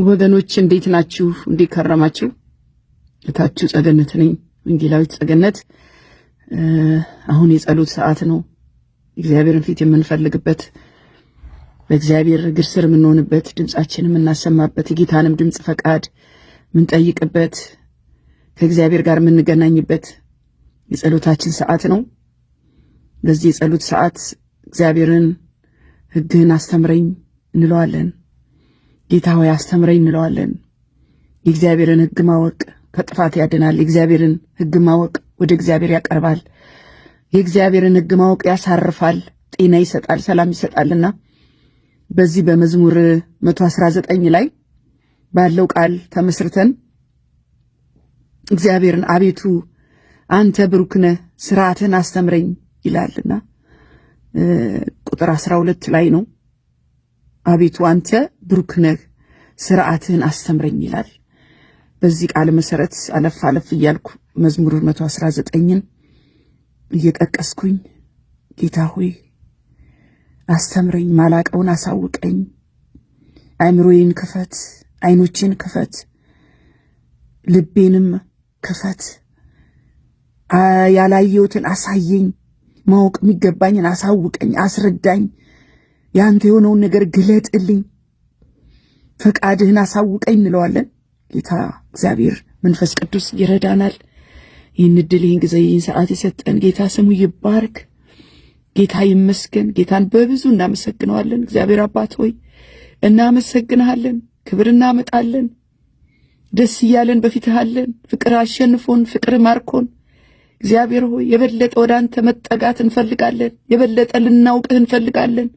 ወገኖች እንዴት ናችሁ? እንዴት ከረማችሁ? እታችሁ ጸገነት ነኝ፣ ወንጌላዊት ጸገነት። አሁን የጸሎት ሰዓት ነው። እግዚአብሔርን ፊት የምንፈልግበት፣ በእግዚአብሔር እግር ስር የምንሆንበት፣ ድምጻችንን የምናሰማበት፣ የጌታንም ድምጽ ፈቃድ የምንጠይቅበት፣ ከእግዚአብሔር ጋር የምንገናኝበት የጸሎታችን ሰዓት ነው። በዚህ የጸሎት ሰዓት እግዚአብሔርን ሕግህን አስተምረኝ እንለዋለን። ጌታ ሆይ አስተምረኝ እንለዋለን። የእግዚአብሔርን ሕግ ማወቅ ከጥፋት ያድናል። የእግዚአብሔርን ሕግ ማወቅ ወደ እግዚአብሔር ያቀርባል። የእግዚአብሔርን ሕግ ማወቅ ያሳርፋል፣ ጤና ይሰጣል፣ ሰላም ይሰጣልና በዚህ በመዝሙር 119 ላይ ባለው ቃል ተመስርተን እግዚአብሔርን አቤቱ አንተ ብሩክ ነህ፣ ሥርዓትህን አስተምረኝ ይላልና ቁጥር 12 ላይ ነው። አቤቱ አንተ ብሩክ ነህ፣ ሥርዓትህን አስተምረኝ ይላል። በዚህ ቃል መሰረት አለፍ አለፍ እያልኩ መዝሙር 119ን እየጠቀስኩኝ ጌታ ሆይ አስተምረኝ፣ ማላቀውን አሳውቀኝ፣ አእምሮዬን ክፈት፣ አይኖቼን ክፈት፣ ልቤንም ክፈት፣ ያላየሁትን አሳየኝ፣ ማወቅ የሚገባኝን አሳውቀኝ፣ አስረዳኝ፣ ያንተ የሆነውን ነገር ግለጥልኝ፣ ፈቃድህን አሳውቀኝ እንለዋለን። ጌታ እግዚአብሔር መንፈስ ቅዱስ ይረዳናል። ይህን ዕድል፣ ይህን ጊዜ፣ ይህን ሰዓት የሰጠን ጌታ ስሙ ይባርክ። ጌታ ይመስገን። ጌታን በብዙ እናመሰግነዋለን። እግዚአብሔር አባት ሆይ እናመሰግንሃለን፣ ክብር እናመጣለን። ደስ እያለን በፊትህ አለን። ፍቅር አሸንፎን፣ ፍቅር ማርኮን እግዚአብሔር ሆይ የበለጠ ወደ አንተ መጠጋት እንፈልጋለን። የበለጠ ልናውቅህ እንፈልጋለን።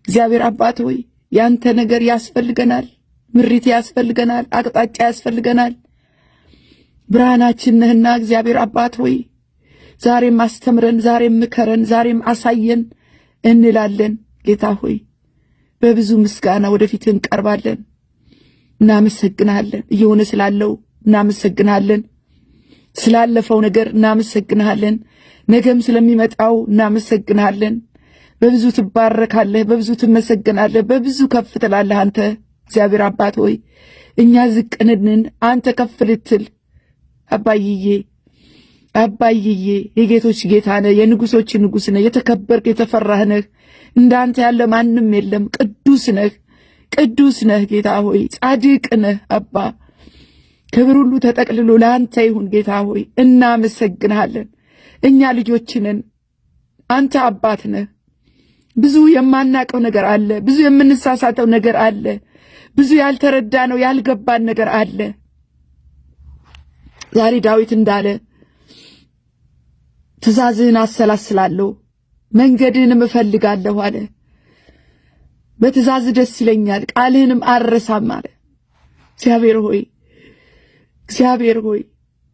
እግዚአብሔር አባት ሆይ ያንተ ነገር ያስፈልገናል። ምሪት ያስፈልገናል። አቅጣጫ ያስፈልገናል። ብርሃናችን ነህና እግዚአብሔር አባት ሆይ ዛሬም አስተምረን፣ ዛሬም ምከረን፣ ዛሬም አሳየን እንላለን። ጌታ ሆይ በብዙ ምስጋና ወደፊትህ እንቀርባለን። እናመሰግንሃለን። እየሆነ ስላለው እናመሰግንሃለን። ስላለፈው ነገር እናመሰግንሃለን። ነገም ስለሚመጣው እናመሰግንሃለን። በብዙ ትባረካለህ፣ በብዙ ትመሰገናለህ፣ በብዙ ከፍ ትላለህ አንተ እግዚአብሔር አባት ሆይ እኛ ዝቅንንን አንተ ከፍ ልትል አባይዬ አባይዬ የጌቶች ጌታ ነህ፣ የንጉሶች ንጉሥ ነህ፣ የተከበርክ የተፈራህ ነህ። እንዳንተ ያለ ማንም የለም። ቅዱስ ነህ፣ ቅዱስ ነህ ጌታ ሆይ ጻድቅ ነህ አባ። ክብር ሁሉ ተጠቅልሎ ለአንተ ይሁን ጌታ ሆይ እናመሰግንሃለን። እኛ ልጆችንን አንተ አባት ነህ። ብዙ የማናቀው ነገር አለ። ብዙ የምንሳሳተው ነገር አለ። ብዙ ያልተረዳነው ያልገባን ነገር አለ። ዛሬ ዳዊት እንዳለ ትእዛዝህን አሰላስላለሁ፣ መንገድህንም እፈልጋለሁ አለ። በትእዛዝ ደስ ይለኛል፣ ቃልህንም አልረሳም አለ። እግዚአብሔር ሆይ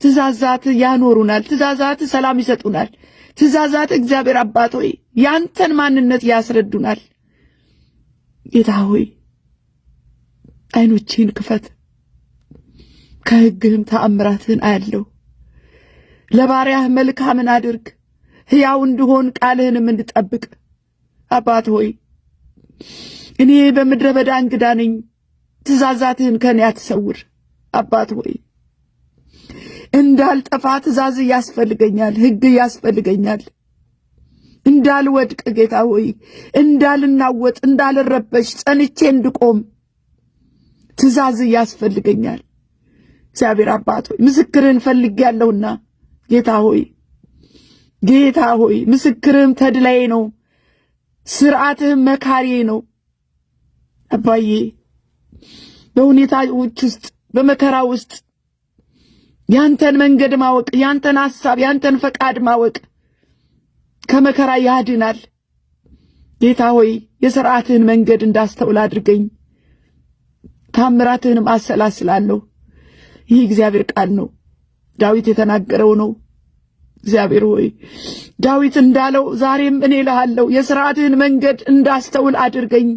ትእዛዛት ያኖሩናል። ትእዛዛት ሰላም ይሰጡናል። ትእዛዛት እግዚአብሔር አባት ሆይ ያንተን ማንነት ያስረዱናል። ጌታ ሆይ አይኖቼን ክፈት፣ ከሕግህም ተአምራትህን አያለሁ። ለባሪያህ መልካምን አድርግ፣ ሕያው እንድሆን ቃልህንም እንድጠብቅ። አባት ሆይ እኔ በምድረ በዳ እንግዳ ነኝ፣ ትእዛዛትህን ከኔ አትሰውር። አባት ሆይ እንዳልጠፋ ትእዛዝ ያስፈልገኛል፣ ሕግ ያስፈልገኛል። እንዳልወድቅ ጌታ ሆይ እንዳልናወጥ፣ እንዳልረበሽ፣ ጸንቼ እንድቆም ትእዛዝ ያስፈልገኛል። እግዚአብሔር አባት ሆይ ምስክርህን ፈልጌያለሁና ጌታ ሆይ ምስክርህም ተድላዬ ነው፣ ሥርዓትህም መካሪዬ ነው። አባዬ በሁኔታዎች ውስጥ በመከራ ውስጥ ያንተን መንገድ ማወቅ፣ ያንተን ሐሳብ፣ ያንተን ፈቃድ ማወቅ ከመከራ ያድናል። ጌታ ሆይ የሥርዓትህን መንገድ እንዳስተውል አድርገኝ። ታምራትህንም አሰላስላለሁ። ይህ እግዚአብሔር ቃል ነው፣ ዳዊት የተናገረው ነው። እግዚአብሔር ሆይ ዳዊት እንዳለው ዛሬም እኔ እልሃለሁ የሥርዓትህን መንገድ እንዳስተውል አድርገኝ።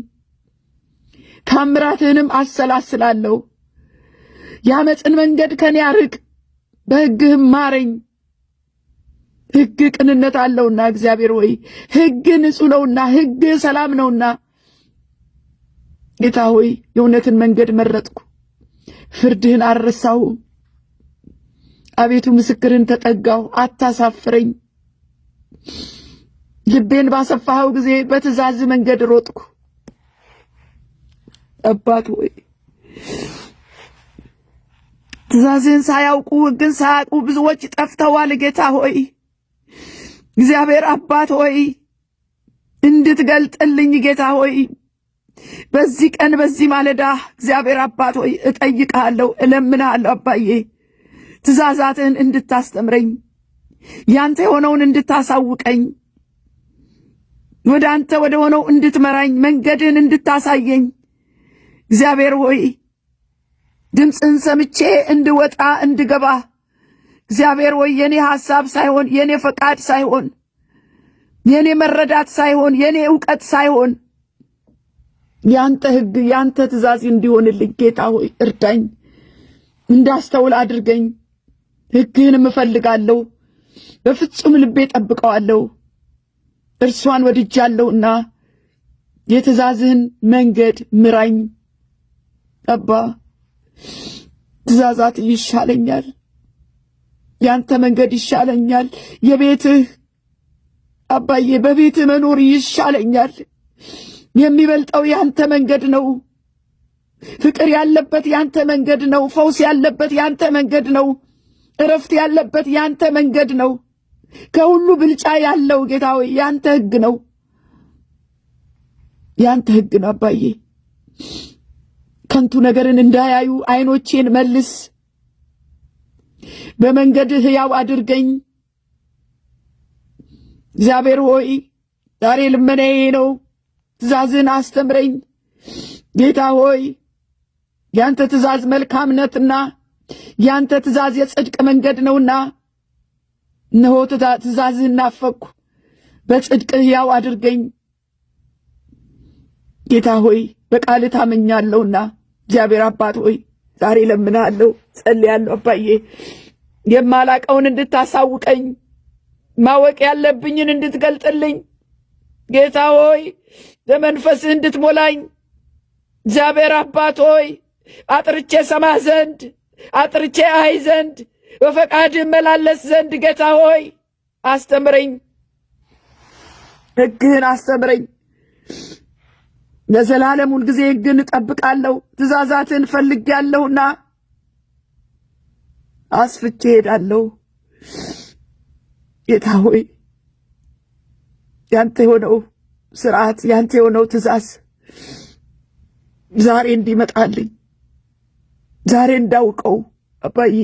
ታምራትህንም አሰላስላለሁ። የዓመፅን መንገድ ከኔ አርቅ፣ በሕግህም ማረኝ። ሕግ ቅንነት አለውና እግዚአብሔር ሆይ ሕግ ንጹሕ ነውና፣ ሕግ ሰላም ነውና ጌታ ሆይ የእውነትን መንገድ መረጥኩ፣ ፍርድህን አልረሳሁም። አቤቱ ምስክርን ተጠጋሁ፣ አታሳፍረኝ። ልቤን ባሰፋኸው ጊዜ በትእዛዝ መንገድ ሮጥኩ። አባት ሆይ ትእዛዝህን ሳያውቁ ሕግን ሳያውቁ ብዙዎች ጠፍተዋል። ጌታ ሆይ እግዚአብሔር አባት ሆይ እንድትገልጥልኝ ጌታ ሆይ በዚህ ቀን በዚህ ማለዳ እግዚአብሔር አባት ሆይ እጠይቅሃለሁ፣ እለምንሃለሁ አባዬ ትእዛዛትህን እንድታስተምረኝ፣ ያንተ የሆነውን እንድታሳውቀኝ፣ ወደ አንተ ወደ ሆነው እንድትመራኝ፣ መንገድህን እንድታሳየኝ እግዚአብሔር ሆይ ድምፅህን ሰምቼ እንድወጣ እንድገባ እግዚአብሔር ሆይ የኔ ሐሳብ ሳይሆን የኔ ፈቃድ ሳይሆን የኔ መረዳት ሳይሆን የኔ ዕውቀት ሳይሆን ያንተ ሕግ ያንተ ትእዛዝ እንዲሆንልኝ ጌታ ሆይ እርዳኝ፣ እንዳስተውል አድርገኝ። ሕግህንም እፈልጋለሁ፣ በፍጹም ልቤ ጠብቀዋለሁ። እርሷን ወድጃለሁና የትእዛዝህን መንገድ ምራኝ። አባ ትእዛዛት ይሻለኛል፣ ያንተ መንገድ ይሻለኛል። የቤትህ አባዬ በቤትህ መኖር ይሻለኛል። የሚበልጠው ያንተ መንገድ ነው። ፍቅር ያለበት ያንተ መንገድ ነው። ፈውስ ያለበት ያንተ መንገድ ነው። እረፍት ያለበት ያንተ መንገድ ነው። ከሁሉ ብልጫ ያለው ጌታ ሆይ ያንተ ሕግ ነው። ያንተ ሕግ ነው አባዬ። ከንቱ ነገርን እንዳያዩ ዓይኖቼን መልስ። በመንገድህ ሕያው አድርገኝ። እግዚአብሔር ሆይ ዛሬ ልመናዬ ነው፣ ትእዛዝህን አስተምረኝ። ጌታ ሆይ ያንተ ትእዛዝ መልካምነትና ያንተ ትእዛዝ የጽድቅ መንገድ ነውና እነሆ ትእዛዝህን ናፈቅሁ። በጽድቅህ ሕያው አድርገኝ። ጌታ ሆይ በቃልህ ታመኛለሁና እግዚአብሔር አባት ሆይ ዛሬ ለምናለሁ፣ ጸልያለሁ አባዬ የማላቀውን እንድታሳውቀኝ፣ ማወቅ ያለብኝን እንድትገልጥልኝ ጌታ ሆይ በመንፈስህ እንድትሞላኝ እግዚአብሔር አባት ሆይ አጥርቼ ሰማህ ዘንድ አጥርቼ አይ ዘንድ በፈቃድህ መላለስ ዘንድ ጌታ ሆይ አስተምረኝ፣ ሕግህን አስተምረኝ። ለዘላለም ሁልጊዜ ሕግህን እጠብቃለሁ። ትእዛዛትህን ፈልጌያለሁና አስፍቼ እሄዳለሁ። ጌታ ሆይ ያንተ የሆነው ስርዓት ያንተ የሆነው ትእዛዝ ዛሬ እንዲመጣልኝ ዛሬ እንዳውቀው አባዬ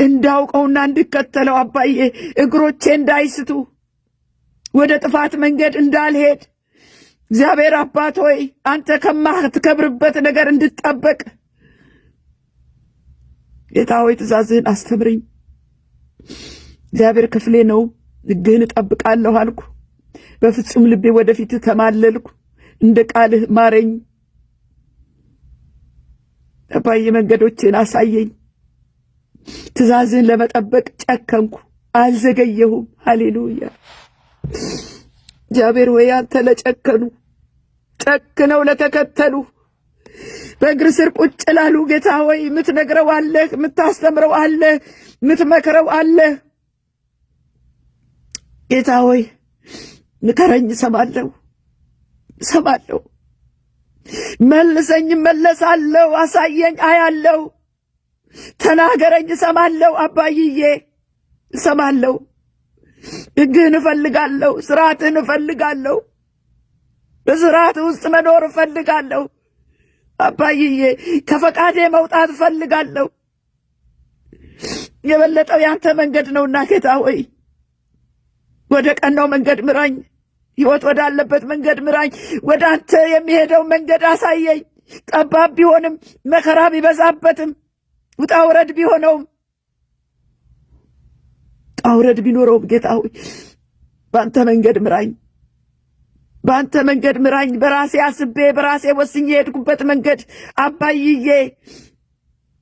እንዳውቀውና እንድከተለው አባዬ እግሮቼ እንዳይስቱ ወደ ጥፋት መንገድ እንዳልሄድ እግዚአብሔር አባት ሆይ አንተ ከማትከብርበት ነገር እንድጠበቅ ጌታ ሆይ ትእዛዝህን አስተምረኝ። እግዚአብሔር ክፍሌ ነው፣ ሕግህን እጠብቃለሁ አልኩ። በፍጹም ልቤ ወደፊትህ ተማለልኩ። እንደ ቃልህ ማረኝ አባዬ፣ መንገዶችን አሳየኝ። ትእዛዝህን ለመጠበቅ ጨከንኩ፣ አልዘገየሁም። ሃሌሉያ። እግዚአብሔር ሆይ አንተ ለጨከኑ ጨክነው ለተከተሉ በእግር ስር ቁጭ ላሉ ጌታ ሆይ የምትነግረው አለህ፣ የምታስተምረው አለህ፣ የምትመክረው አለህ። ጌታ ሆይ ምከረኝ፣ እሰማለሁ፣ እሰማለሁ። መልሰኝ፣ እመለሳለሁ። አሳየኝ፣ አያለሁ። ተናገረኝ፣ እሰማለሁ። አባይዬ እሰማለሁ። ሕግህን እፈልጋለሁ፣ ስርዓትህን እፈልጋለሁ። በስርዓት ውስጥ መኖር እፈልጋለሁ። አባይዬ ከፈቃዴ መውጣት እፈልጋለሁ። የበለጠው ያንተ መንገድ ነውና ጌታ ሆይ ወደ ቀናው መንገድ ምራኝ። ሕይወት ወዳለበት መንገድ ምራኝ። ወደ አንተ የሚሄደው መንገድ አሳየኝ። ጠባብ ቢሆንም መከራ ቢበዛበትም ውጣ ውረድ ቢሆነውም አውረድ ቢኖረውም ጌታ ሆይ በአንተ መንገድ ምራኝ፣ በአንተ መንገድ ምራኝ። በራሴ አስቤ በራሴ ወስኜ የሄድኩበት መንገድ አባይዬ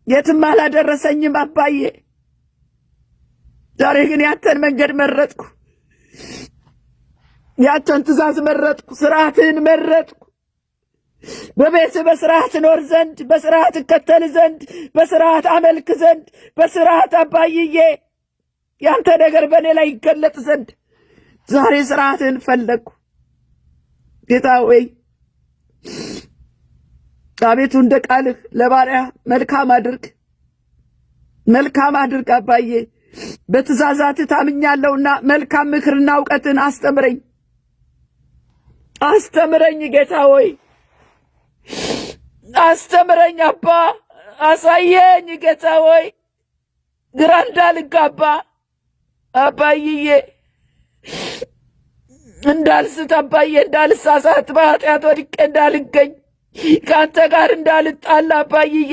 የትም አላደረሰኝም። አባዬ ዛሬ ግን ያንተን መንገድ መረጥኩ፣ ያንተን ትእዛዝ መረጥኩ፣ ስርዓትህን መረጥኩ። በቤት በስርዓት ኖር ዘንድ፣ በስርዓት እከተል ዘንድ፣ በስርዓት አመልክ ዘንድ፣ በስርዓት አባይዬ ያንተ ነገር በእኔ ላይ ይገለጥ ዘንድ ዛሬ ስርዓትን ፈለግኩ። ጌታ ሆይ አቤቱ እንደ ቃልህ ለባሪያ መልካም አድርግ፣ መልካም አድርግ አባዬ። በትእዛዛትህ ታምኛለሁና መልካም ምክርና እውቀትን አስተምረኝ፣ አስተምረኝ ጌታ ሆይ አስተምረኝ አባ፣ አሳየኝ ጌታ ሆይ ግራ እንዳልጋባ አባይዬ፣ እንዳልስት አባዬ፣ እንዳልሳሳት፣ በኃጢአት ወድቄ እንዳልገኝ፣ ከአንተ ጋር እንዳልጣላ አባይዬ፣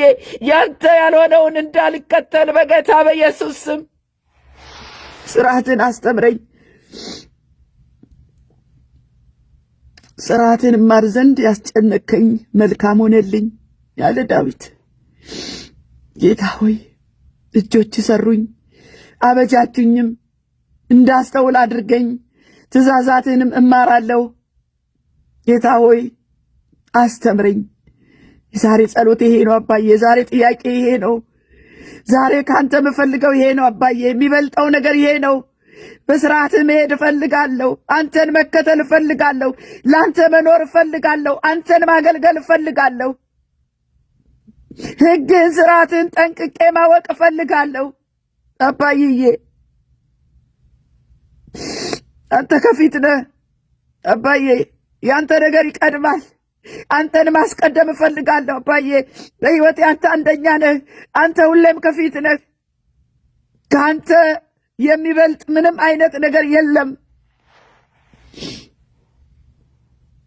ያንተ ያልሆነውን እንዳልከተል በጌታ በኢየሱስ ስም ስርዓትን አስተምረኝ። ስርዓትን እማር ዘንድ ያስጨነቀኝ መልካም ሆነልኝ ያለ ዳዊት ጌታ ሆይ እጆች ሰሩኝ አበጃጁኝም፣ እንዳስተውል አድርገኝ፣ ትእዛዛትንም እማራለሁ። ጌታ ሆይ አስተምረኝ። ዛሬ ጸሎት ይሄ ነው አባዬ፣ ዛሬ ጥያቄ ይሄ ነው። ዛሬ ካንተ የምፈልገው ይሄ ነው አባዬ፣ የሚበልጠው ነገር ይሄ ነው። በስርዓት መሄድ እፈልጋለሁ፣ አንተን መከተል እፈልጋለሁ፣ ለአንተ መኖር እፈልጋለሁ፣ አንተን ማገልገል እፈልጋለሁ። ሕግን ስርዓትን ጠንቅቄ ማወቅ እፈልጋለሁ አባይዬ። አንተ ከፊት ነህ አባዬ፣ ያንተ ነገር ይቀድማል። አንተን ማስቀደም እፈልጋለሁ አባዬ። በሕይወቴ አንተ አንደኛ ነህ። አንተ ሁሌም ከፊት ነህ። ከአንተ የሚበልጥ ምንም አይነት ነገር የለም።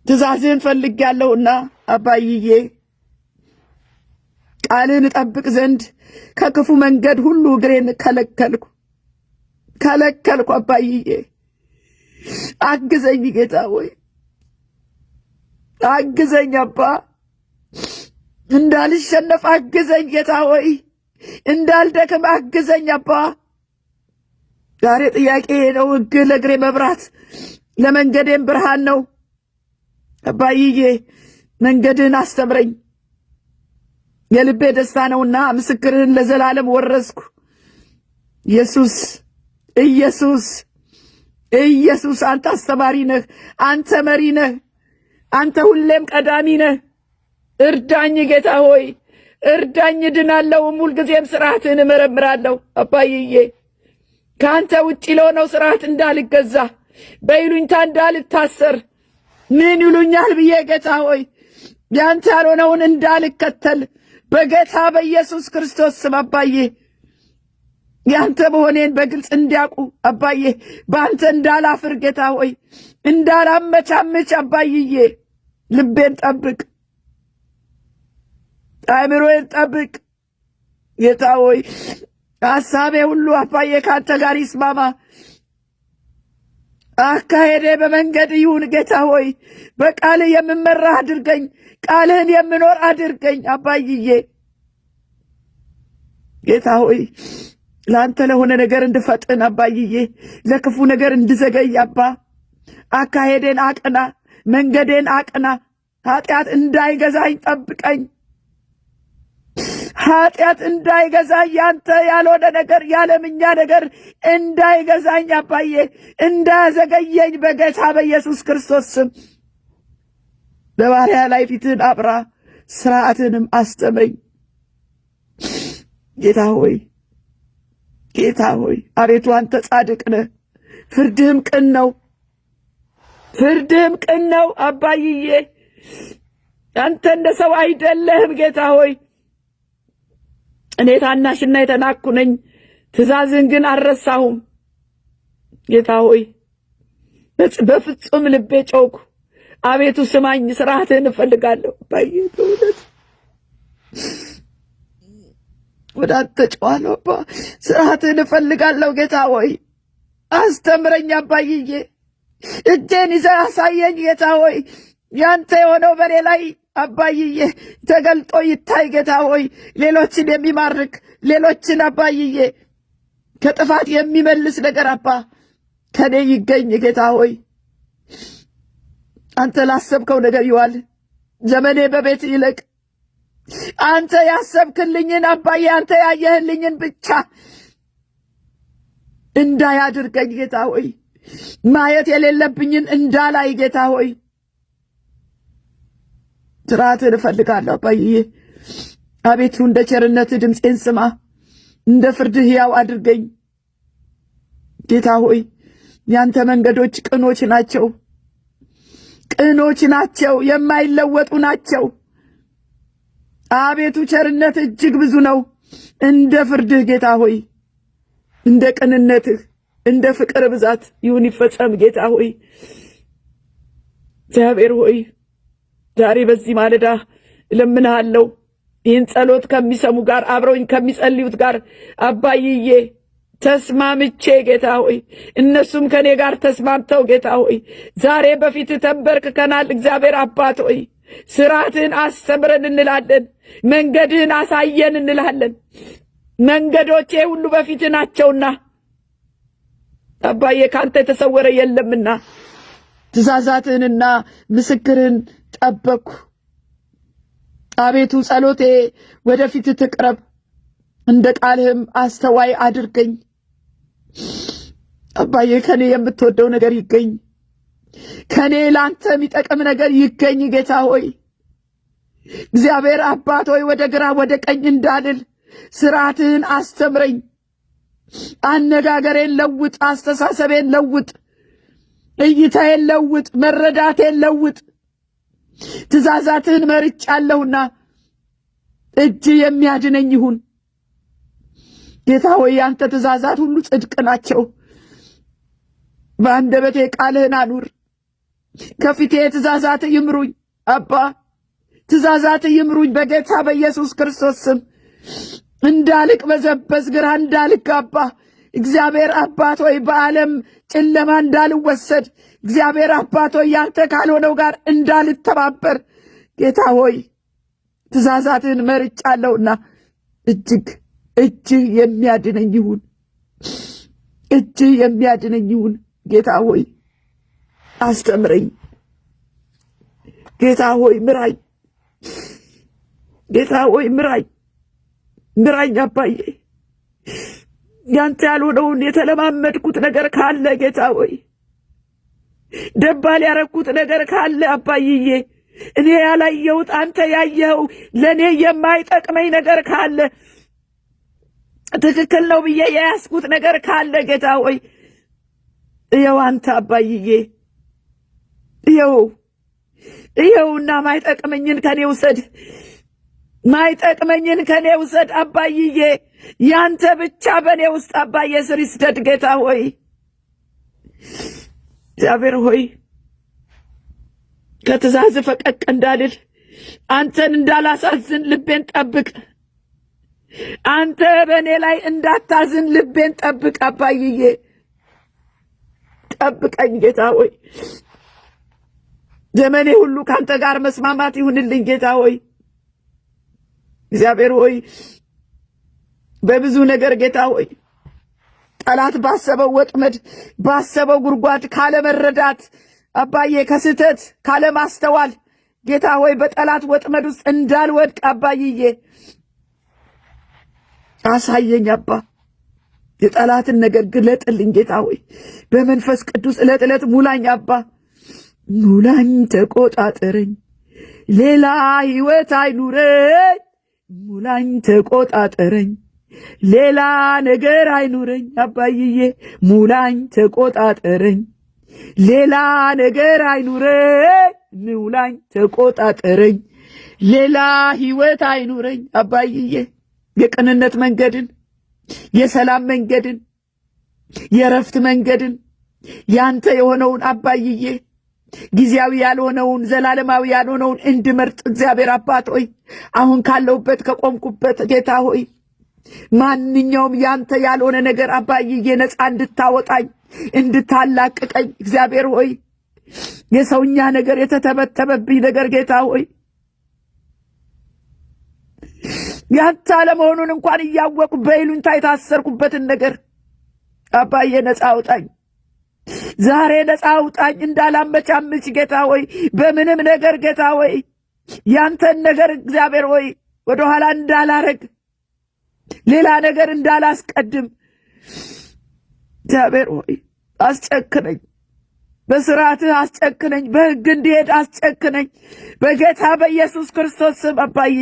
ትእዛዝህን ፈልጌያለሁና አባይዬ ቃልህን እጠብቅ ዘንድ ከክፉ መንገድ ሁሉ እግሬን ከለከልኩ አባይዬ። አግዘኝ ጌታ ሆይ አግዘኝ አባ፣ እንዳልሸነፍ አግዘኝ ጌታ ሆይ፣ እንዳልደክም አግዘኝ አባ። ዛሬ ጥያቄ ነው። ሕግ ለእግሬ መብራት ለመንገዴም ብርሃን ነው አባይዬ። መንገድህን አስተምረኝ፣ የልቤ ደስታ ነውና ምስክርህን ለዘላለም ወረስኩ። ኢየሱስ ኢየሱስ ኢየሱስ፣ አንተ አስተማሪ ነህ፣ አንተ መሪ ነህ፣ አንተ ሁሌም ቀዳሚ ነህ። እርዳኝ ጌታ ሆይ እርዳኝ፣ ድናለሁ። ሁልጊዜም ስርዓትህን እመረምራለሁ አባይዬ። ከአንተ ውጪ ለሆነው ስርዓት እንዳልገዛ፣ በይሉኝታ እንዳልታሰር፣ ምን ይሉኛል ብዬ ጌታ ሆይ ያንተ ያልሆነውን እንዳልከተል በጌታ በኢየሱስ ክርስቶስ ስም አባዬ፣ ያንተ መሆኔን በግልጽ እንዲያውቁ አባዬ፣ በአንተ እንዳላፍር ጌታ ሆይ እንዳላመቻምች አባይዬ፣ ልቤን ጠብቅ፣ አእምሮዬን ጠብቅ ጌታ ሆይ። ሐሳቤ ሁሉ አባዬ ካንተ ጋር ይስማማ። አካሄዴ በመንገድ ይሁን ጌታ ሆይ። በቃልህ የምመራ አድርገኝ፣ ቃልህን የምኖር አድርገኝ አባይዬ። ጌታ ሆይ ለአንተ ለሆነ ነገር እንድፈጥን አባይዬ፣ ለክፉ ነገር እንድዘገይ አባ፣ አካሄዴን አቅና፣ መንገዴን አቅና። ኃጢአት እንዳይገዛኝ ጠብቀኝ፣ ኃጢአት እንዳይገዛኝ፣ ያንተ ያልሆነ ነገር ያለምኛ ነገር እንዳይገዛኝ አባዬ፣ እንዳያዘገየኝ በጌታ በኢየሱስ ክርስቶስ ስም በባሪያ ላይ ፊትን አብራ፣ ስርዓትንም አስተምረኝ ጌታ ሆይ። ጌታ ሆይ አቤቱ አንተ ጻድቅ ነህ፣ ፍርድህም ቅን ነው፣ ፍርድህም ቅን ነው አባይዬ። አንተ እንደ ሰው አይደለህም ጌታ ሆይ። እኔ ታናሽና የተናኩ ነኝ፣ ትእዛዝህን ግን አልረሳሁም ጌታ ሆይ። በፍጹም ልቤ ጮኩ። አቤቱ ስማኝ፣ ስርዓትህን እፈልጋለሁ አባዬ። በእውነት ወደ አንተ ጮኻለሁ አባ፣ ስርዓትህን እፈልጋለሁ ጌታ ሆይ። አስተምረኝ አባይዬ፣ እጄን ይዘህ አሳየኝ ጌታ ሆይ። ያንተ የሆነው በኔ ላይ አባይዬ ተገልጦ ይታይ ጌታ ሆይ። ሌሎችን የሚማርክ ሌሎችን አባይዬ ከጥፋት የሚመልስ ነገር አባ ከኔ ይገኝ ጌታ ሆይ። አንተ ላሰብከው ነገር ይዋል፣ ዘመኔ በቤት ይለቅ። አንተ ያሰብክልኝን አባዬ፣ አንተ ያየህልኝን ብቻ እንዳያድርገኝ ጌታ ሆይ፣ ማየት የሌለብኝን እንዳላይ ጌታ ሆይ፣ ስርዓትን እፈልጋለሁ አባዬ። አቤቱ እንደ ቸርነትህ ድምፄን ስማ፣ እንደ ፍርድህ ሕያው አድርገኝ ጌታ ሆይ። ያንተ መንገዶች ቅኖች ናቸው፣ ቅኖች ናቸው፣ የማይለወጡ ናቸው። አቤቱ ቸርነት እጅግ ብዙ ነው። እንደ ፍርድህ ጌታ ሆይ፣ እንደ ቅንነትህ፣ እንደ ፍቅር ብዛት ይሁን ይፈጸም ጌታ ሆይ። እግዚአብሔር ሆይ ዛሬ በዚህ ማለዳ እለምንሃለሁ፣ ይህን ጸሎት ከሚሰሙ ጋር አብረውኝ ከሚጸልዩት ጋር አባይዬ ተስማምቼ ጌታ ሆይ፣ እነሱም ከኔ ጋር ተስማምተው ጌታ ሆይ ዛሬ በፊት ተንበርክከናል። እግዚአብሔር አባት ሆይ ስርዓትህን አስተምረን እንላለን፣ መንገድህን አሳየን እንላለን። መንገዶቼ ሁሉ በፊት ናቸውና አባዬ ካንተ የተሰወረ የለምና ትእዛዛትህንና ምስክርህን ጠበቅኩ። አቤቱ ጸሎቴ ወደፊት ትቅረብ፣ እንደ ቃልህም አስተዋይ አድርገኝ አባዬ። ከኔ የምትወደው ነገር ይገኝ፣ ከኔ ላንተ የሚጠቅም ነገር ይገኝ ጌታ ሆይ። እግዚአብሔር አባት ሆይ ወደ ግራ ወደ ቀኝ እንዳልል ስርዓትህን አስተምረኝ። አነጋገሬን ለውጥ፣ አስተሳሰቤን ለውጥ፣ እይታዬን ለውጥ፣ መረዳቴን ለውጥ። ትእዛዛትህን መርጫለሁና እጅ የሚያድነኝ ይሁን ጌታ ሆይ። ያንተ ትእዛዛት ሁሉ ጽድቅ ናቸው። በአንደበቴ ቃልህን አኑር። ከፊቴ ትእዛዛት ይምሩኝ አባ፣ ትእዛዛት ይምሩኝ በጌታ በኢየሱስ ክርስቶስ ስም። እንዳልቅ በዘበዝ ግራ እንዳልጋባ እግዚአብሔር አባት ሆይ በዓለም ጨለማ እንዳልወሰድ እግዚአብሔር አባት ሆይ ያንተ ካልሆነው ጋር እንዳልተባበር ጌታ ሆይ ትእዛዛትን መርጫለሁና እጅግ የሚያድነኝ ይሁን፣ እጅግ የሚያድነኝ ይሁን ጌታ ሆይ። አስተምረኝ ጌታ ሆይ፣ ምራኝ ጌታ ሆይ፣ ምራኝ አባዬ። ያንተ ያልሆነውን የተለማመድኩት ነገር ካለ ጌታ ሆይ፣ ደባል ያረኩት ነገር ካለ አባዬ፣ እኔ ያላየሁት አንተ ያየኸው ለእኔ የማይጠቅመኝ ነገር ካለ፣ ትክክል ነው ብዬ የያዝኩት ነገር ካለ ጌታ ሆይ እየው አንተ አባዬ፣ እየውና ማይጠቅመኝን ከኔ ውሰድ፣ ማይጠቅመኝን ከኔ ውሰድ አባዬ። ያንተ ብቻ በኔ ውስጥ አባዬ ስር ይስደድ ጌታ ሆይ። እግዚአብሔር ሆይ ከትእዛዝ ፈቀቅ እንዳልል፣ አንተን እንዳላሳዝን ልቤን ጠብቅ። አንተ በእኔ ላይ እንዳታዝን ልቤን ጠብቅ አባዬ። ጠብቀኝ ጌታ ሆይ። ዘመኔ ሁሉ ካንተ ጋር መስማማት ይሁንልኝ ጌታ ሆይ። እግዚአብሔር ሆይ በብዙ ነገር ጌታ ሆይ ጠላት ባሰበው ወጥመድ ባሰበው ጉድጓድ ካለመረዳት አባዬ፣ ከስህተት ካለማስተዋል ጌታ ሆይ በጠላት ወጥመድ ውስጥ እንዳልወድቅ አባዬ አሳየኝ አባ። የጠላትን ነገር ግለጥልኝ ጌታ ሆይ። በመንፈስ ቅዱስ ዕለት ዕለት ሙላኝ አባ፣ ሙላኝ፣ ተቆጣጠረኝ። ሌላ ሕይወት አይኑረኝ። ሙላኝ፣ ተቆጣጠረኝ። ሌላ ነገር አይኑረኝ አባዬ። ሙላኝ፣ ተቆጣጠረኝ። ሌላ ነገር አይኑረኝ። ሙላኝ፣ ተቆጣጠረኝ። ሌላ ሕይወት አይኑረኝ አባዬ። የቅንነት መንገድን፣ የሰላም መንገድን፣ የረፍት መንገድን ያንተ የሆነውን አባዬ ጊዜያዊ ያልሆነውን ዘላለማዊ ያልሆነውን እንድመርጥ እግዚአብሔር አባት ሆይ አሁን ካለሁበት ከቆምኩበት ጌታ ሆይ ማንኛውም ያንተ ያልሆነ ነገር አባዬ ነፃ እንድታወጣኝ እንድታላቅቀኝ እግዚአብሔር ሆይ የሰውኛ ነገር የተተበተበብኝ ነገር ጌታ ሆይ ያንተ አለመሆኑን እንኳን እያወቁ በይሉኝታ የታሰርኩበትን ነገር አባዬ ነፃ አውጣኝ። ዛሬ ነፃ አውጣኝ። እንዳላመቻምች ጌታ ሆይ በምንም ነገር ጌታ ሆይ ያንተን ነገር እግዚአብሔር ሆይ ወደ ኋላ እንዳላረግ ሌላ ነገር እንዳላስቀድም እግዚአብሔር ሆይ አስጨክነኝ፣ በስርዓትህ አስጨክነኝ፣ በሕግ እንዲሄድ አስጨክነኝ በጌታ በኢየሱስ ክርስቶስ ስም። አባዬ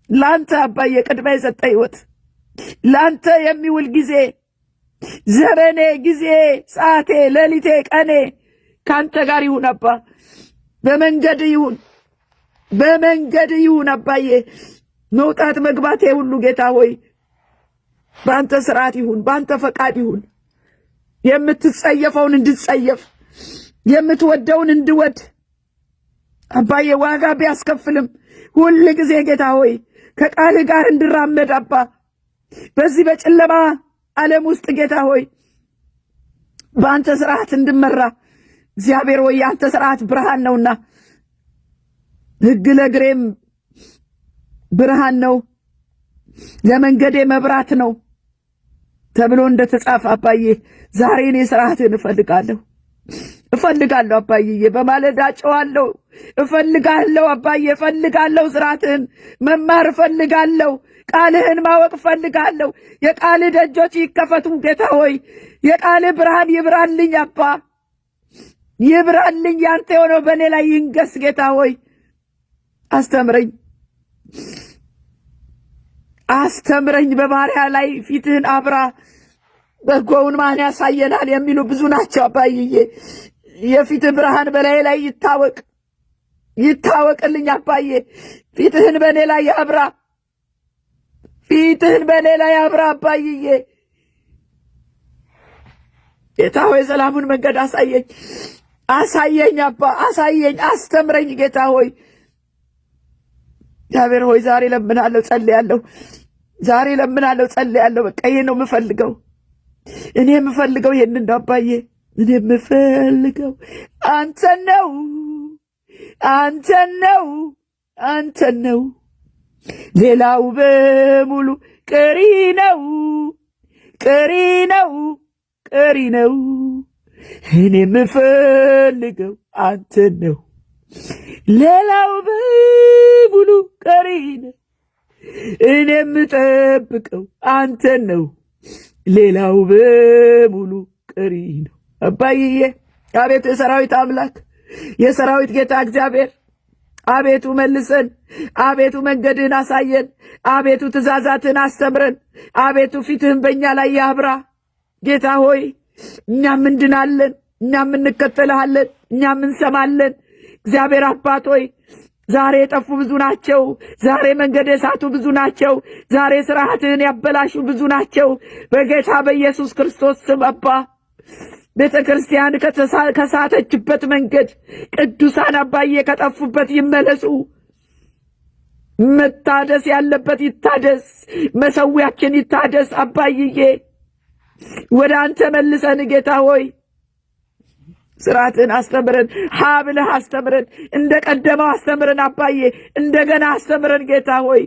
ላንተ አባዬ ቅድመ የሰጠ ሕይወት ላንተ የሚውል ጊዜ ዘመኔ፣ ጊዜ፣ ሰዓቴ፣ ሌሊቴ፣ ቀኔ ካንተ ጋር ይሁን አባ። በመንገድ ይሁን አባዬ። መውጣት መግባቴ ሁሉ ጌታ ሆይ በአንተ ስርዓት ይሁን፣ በአንተ ፈቃድ ይሁን። የምትጸየፈውን እንድጸየፍ፣ የምትወደውን እንድወድ አባዬ ዋጋ ቢያስከፍልም ሁል ጊዜ ጌታ ሆይ ከቃልህ ጋር እንድራመድ አባ። በዚህ በጨለማ ዓለም ውስጥ ጌታ ሆይ በአንተ ስርዓት እንድመራ እግዚአብሔር ሆይ የአንተ ስርዓት ብርሃን ነውና ሕግ ለእግሬም ብርሃን ነው ለመንገዴ መብራት ነው ተብሎ እንደተጻፈ አባዬ ዛሬ እኔ ስርዓትህን እፈልጋለሁ አባዬ። በማለዳ ጮኻለሁ፣ እፈልጋለሁ አባዬ፣ እፈልጋለሁ ስርዓትህን መማር እፈልጋለሁ፣ ቃልህን ማወቅ እፈልጋለሁ። የቃልህ ደጆች ይከፈቱ ጌታ ሆይ፣ የቃልህ ብርሃን ይብራልኝ አባ፣ ይብራልኝ። ያንተ የሆነው በእኔ ላይ ይንገስ ጌታ ሆይ። አስተምረኝ፣ በባሪያ ላይ ፊትህን አብራ። በጎውን ማን ያሳየናል የሚሉ ብዙ ናቸው አባዬ። የፊትህ ብርሃን በላይ ላይ ይታወቅልኝ አባዬ። ፊትህን በእኔ ላይ ያብራ፣ ፊትህን በእኔ ላይ ያብራ አባዬ። ጌታ ሆይ ሰላሙን መንገድ አሳየኝ አባ፣ አስተምረኝ ጌታ ሆይ። እግዚአብሔር ሆይ ዛሬ ለምናለሁ፣ ጸልያለሁ። በቃ ይሄ ነው የምፈልገው። እኔ የምፈልገው ይሄንን ነው አባዬ። እኔ የምፈልገው አንተን ነው። ሌላው በሙሉ ቀሪ ነው። እኔ የምፈልገው አንተን ነው። ሌላው በሙሉ ቀሪ ነው። እኔ የምጠብቀው አንተን ነው። ሌላው በሙሉ ቀሪ ነው። አባዬ አቤቱ የሰራዊት አምላክ የሰራዊት ጌታ እግዚአብሔር አቤቱ መልሰን፣ አቤቱ መንገድህን አሳየን፣ አቤቱ ትእዛዛትህን አስተምረን፣ አቤቱ ፊትህን በእኛ ላይ ያብራ ጌታ ሆይ። እኛም እንድናለን፣ እኛም እንከተልሃለን፣ እኛም እንሰማለን። እግዚአብሔር አባት ሆይ ዛሬ የጠፉ ብዙ ናቸው። ዛሬ መንገድ የሳቱ ብዙ ናቸው። ዛሬ ስርዓትህን ያበላሹ ብዙ ናቸው። በጌታ በኢየሱስ ክርስቶስ ስም አባ ቤተ ክርስቲያን ከሳተችበት መንገድ ቅዱሳን አባዬ ከጠፉበት ይመለሱ። መታደስ ያለበት ይታደስ፣ መሰዊያችን ይታደስ አባዬ። ወደ አንተ መልሰን ጌታ ሆይ ስርዓትን አስተምረን፣ ሀብልህ አስተምረን፣ እንደቀደመው አስተምረን አባዬ። እንደገና አስተምረን ጌታ ሆይ፣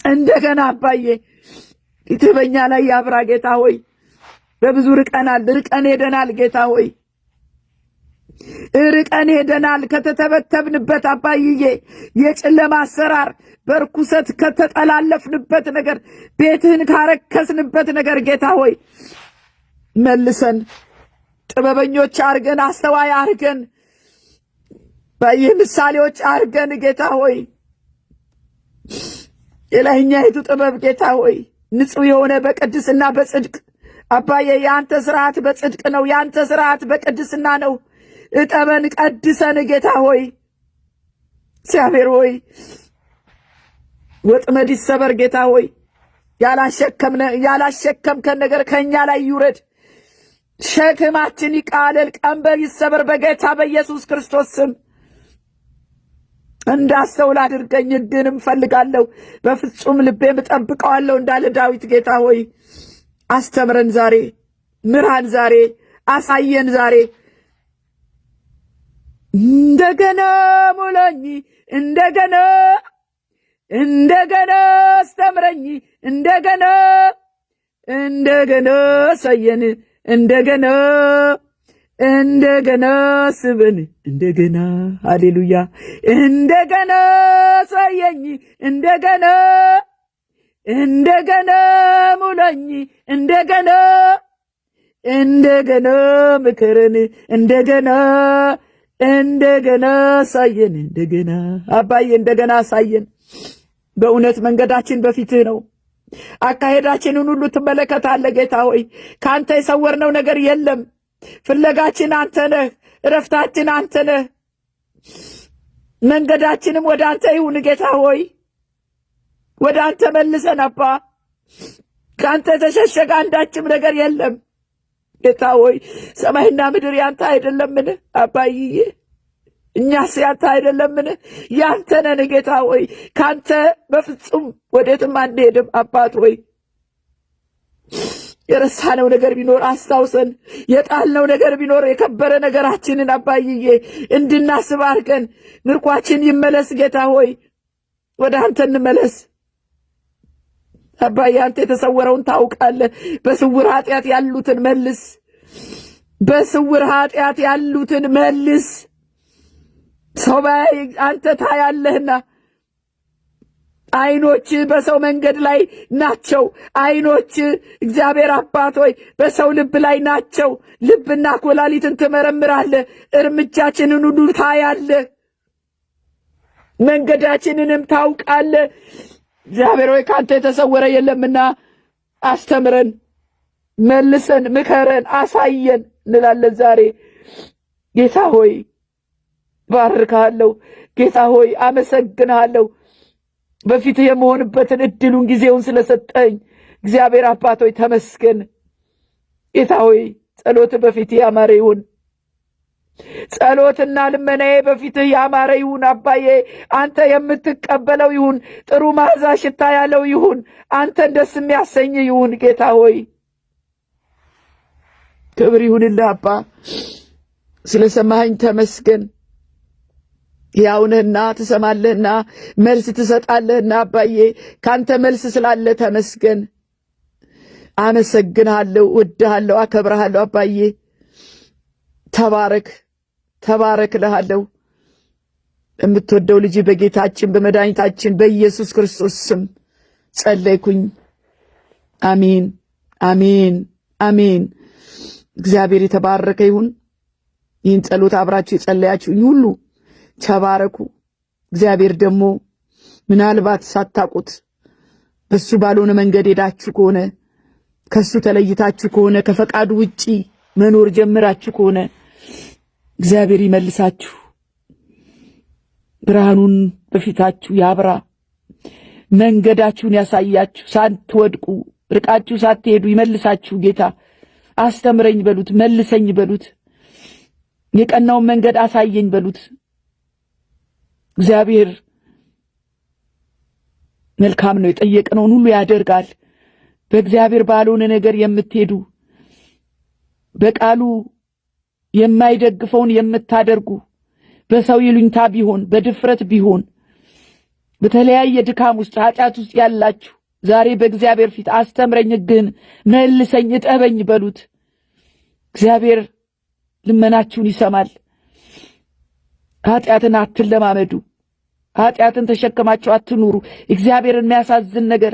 እንደገና አባዬ ፊትህ በእኛ ላይ ያብራ ጌታ ሆይ። በብዙ ርቀን ሄደናል ጌታ ሆይ፣ ርቀን ሄደናል ከተተበተብንበት አባዬ የጨለማ አሰራር በርኩሰት ከተጠላለፍንበት ነገር፣ ቤትህን ካረከስንበት ነገር ጌታ ሆይ መልሰን፣ ጥበበኞች አርገን፣ አስተዋይ አርገን፣ ምሳሌዎች አርገን ጌታ ሆይ የላይኛይቱ ጥበብ ጌታ ሆይ ንጹሕ የሆነ በቅድስና በጽድቅ አባዬ የአንተ ስርዓት በጽድቅ ነው። የአንተ ስርዓት በቅድስና ነው። እጠበን፣ ቀድሰን ጌታ ሆይ እግዚአብሔር ሆይ ወጥመድ ይሰበር ጌታ ሆይ። ያላሸከምከን ነገር ከእኛ ላይ ይውረድ። ሸክማችን ይቃለል፣ ቀንበር ይሰበር በጌታ በኢየሱስ ክርስቶስ ስም። እንዳስተውል አድርገኝ፣ ሕግህንም እፈልጋለሁ፣ በፍጹም ልቤም እጠብቀዋለሁ እንዳለ ዳዊት ጌታ ሆይ አስተምረን ዛሬ፣ ምራን ዛሬ፣ አሳየን ዛሬ። እንደገና ሙላኝ፣ እንደገና አስተምረኝ፣ እንደገና አሳየን፣ እንደገና እንደገና ስበን እንደገና ሃሌሉያ እንደገና ሳየኝ እንደገና ሙላኝ እንደገና ምክርን እንደገና ሳየን እንደገና አባዬ እንደገና ሳየን። በእውነት መንገዳችን በፊትህ ነው። አካሄዳችንን ሁሉ ትመለከታለህ ጌታ ሆይ። ካንተ የሰወርነው ነገር የለም። ፍለጋችን አንተ ነህ፣ እረፍታችን አንተ ነህ። መንገዳችንም ወደ አንተ ይሁን ጌታ ሆይ። ወደ አንተ መልሰን አባ። ካንተ የተሸሸገ አንዳችም ነገር የለም ጌታ ሆይ። ሰማይና ምድር ያንተ አይደለምን አባይዬ? እኛስ ያንተ አይደለምን? ያንተ ነን ጌታ ሆይ። ካንተ በፍጹም ወዴትም አንሄድም አባት ሆይ። የረሳነው ነገር ቢኖር አስታውሰን። የጣልነው ነገር ቢኖር የከበረ ነገራችንን አባይዬ እንድናስብ አድርገን። ምርኳችን ይመለስ ጌታ ሆይ። ወደ አንተ እንመለስ አባዬ። አንተ የተሰወረውን ታውቃለህ። በስውር ኃጢአት ያሉትን መልስ። በስውር ኃጢአት ያሉትን መልስ። ሰው ባይ አንተ ታያለህና። አይኖች በሰው መንገድ ላይ ናቸው። አይኖች እግዚአብሔር አባት ሆይ በሰው ልብ ላይ ናቸው። ልብና ኩላሊትን ትመረምራለህ። እርምጃችንን ሁሉ ታያለህ። መንገዳችንንም ታውቃለህ። እግዚአብሔር ሆይ ካንተ የተሰወረ የለምና አስተምረን፣ መልሰን፣ ምከረን፣ አሳየን እንላለን ዛሬ ጌታ ሆይ። ባርካለሁ ጌታ ሆይ፣ አመሰግናለሁ በፊትህ የመሆንበትን እድሉን ጊዜውን ስለሰጠኝ እግዚአብሔር አባት ሆይ ተመስገን። ጌታ ሆይ ጸሎት በፊትህ ያማረ ይሁን። ጸሎትና ልመናዬ በፊትህ ያማረ ይሁን አባዬ። አንተ የምትቀበለው ይሁን። ጥሩ መዓዛ ሽታ ያለው ይሁን። አንተን ደስ የሚያሰኝ ይሁን ጌታ ሆይ። ክብር ይሁንልህ አባ። ስለሰማኸኝ ተመስገን። ሕያው ነህና ትሰማለህና መልስ ትሰጣለህና አባዬ ካንተ መልስ ስላለ ተመስገን። አመሰግንሃለሁ፣ እወድሃለሁ፣ አከብርሃለሁ አባዬ። ተባረክ እልሃለሁ። የምትወደው ልጅ በጌታችን በመድኃኒታችን በኢየሱስ ክርስቶስ ስም ጸለይኩኝ። አሜን፣ አሜን፣ አሜን። እግዚአብሔር የተባረከ ይሁን። ይህን ጸሎት አብራችሁ የጸለያችሁኝ ሁሉ ተባረኩ። እግዚአብሔር ደግሞ ምናልባት ሳታውቁት በሱ ባልሆነ መንገድ ሄዳችሁ ከሆነ፣ ከሱ ተለይታችሁ ከሆነ፣ ከፈቃዱ ውጪ መኖር ጀምራችሁ ከሆነ እግዚአብሔር ይመልሳችሁ። ብርሃኑን በፊታችሁ ያብራ። መንገዳችሁን ያሳያችሁ። ሳትወድቁ ርቃችሁ ሳትሄዱ ይመልሳችሁ ጌታ። አስተምረኝ በሉት፣ መልሰኝ በሉት፣ የቀናውን መንገድ አሳየኝ በሉት። እግዚአብሔር መልካም ነው። የጠየቅነውን ሁሉ ያደርጋል። በእግዚአብሔር ባልሆነ ነገር የምትሄዱ፣ በቃሉ የማይደግፈውን የምታደርጉ፣ በሰው ይሉኝታ ቢሆን በድፍረት ቢሆን በተለያየ ድካም ውስጥ ኃጢአት ውስጥ ያላችሁ ዛሬ በእግዚአብሔር ፊት አስተምረኝ፣ ሕግህን መልሰኝ፣ እጠበኝ በሉት። እግዚአብሔር ልመናችሁን ይሰማል። ኃጢአትን አትለማመዱ። ኃጢአትን ተሸክማችሁ አትኑሩ። እግዚአብሔርን የሚያሳዝን ነገር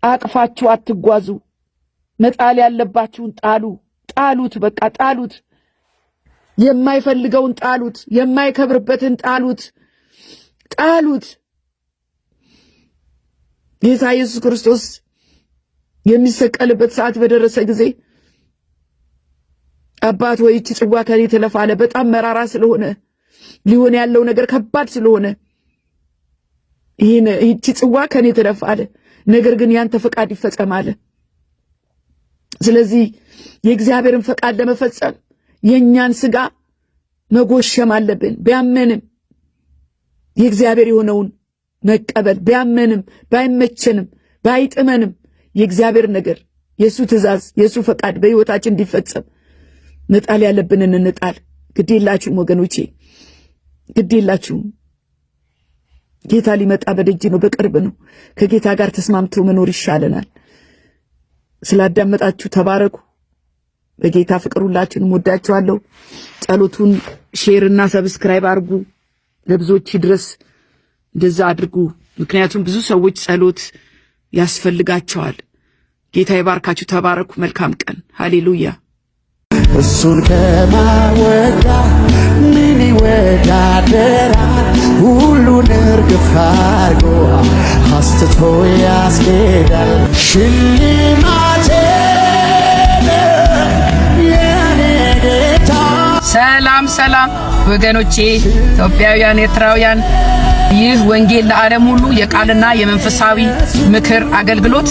አቅፋችሁ አትጓዙ። መጣል ያለባችሁን ጣሉት፣ በቃ ጣሉት። የማይፈልገውን ጣሉት። የማይከብርበትን ጣሉት። ጌታ ኢየሱስ ክርስቶስ የሚሰቀልበት ሰዓት በደረሰ ጊዜ አባት ወይ እቺ ጽዋ ከኔ ትለፍ አለ። በጣም መራራ ስለሆነ ሊሆን ያለው ነገር ከባድ ስለሆነ እቺ ጽዋ ከኔ ትለፍ አለ። ነገር ግን ያንተ ፈቃድ ይፈጸም አለ። ስለዚህ የእግዚአብሔርን ፈቃድ ለመፈጸም የኛን ስጋ መጎሸም አለብን። ቢያመንም የእግዚአብሔር የሆነውን መቀበል፣ ቢያመንም ባይመቸንም ባይጥመንም የእግዚአብሔር ነገር የሱ ትእዛዝ የሱ ፈቃድ በሕይወታችን እንዲፈጸም መጣል ያለብንን እንጣል። ግዴላችሁም ወገኖቼ፣ ግዴላችሁም። ጌታ ሊመጣ በደጅ ነው፣ በቅርብ ነው። ከጌታ ጋር ተስማምቶ መኖር ይሻለናል። ስላዳመጣችሁ ተባረኩ። በጌታ ፍቅር ሁላችሁንም ወዳችኋለሁ። ጸሎቱን ሼር እና ሰብስክራይብ አድርጉ፣ ለብዙዎች ድረስ እንደዛ አድርጉ። ምክንያቱም ብዙ ሰዎች ጸሎት ያስፈልጋቸዋል። ጌታ ይባርካችሁ። ተባረኩ። መልካም ቀን። ሃሌሉያ። እሱን ከማወዳ ምን ይወዳደራል? ሁሉን እርግፍ አድርጎ አስትቶ ያስኬዳል። ሽልማቴ የኔ ጌታ። ሰላም ሰላም ወገኖቼ፣ ኢትዮጵያውያን፣ ኤርትራውያን፣ ይህ ወንጌል ለዓለም ሁሉ የቃልና የመንፈሳዊ ምክር አገልግሎት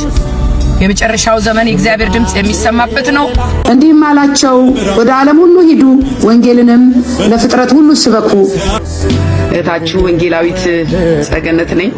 የመጨረሻው ዘመን የእግዚአብሔር ድምጽ የሚሰማበት ነው። እንዲህም አላቸው፣ ወደ ዓለም ሁሉ ሂዱ፣ ወንጌልንም ለፍጥረት ሁሉ ስበኩ። እህታችሁ ወንጌላዊት ጸገነት ነኝ።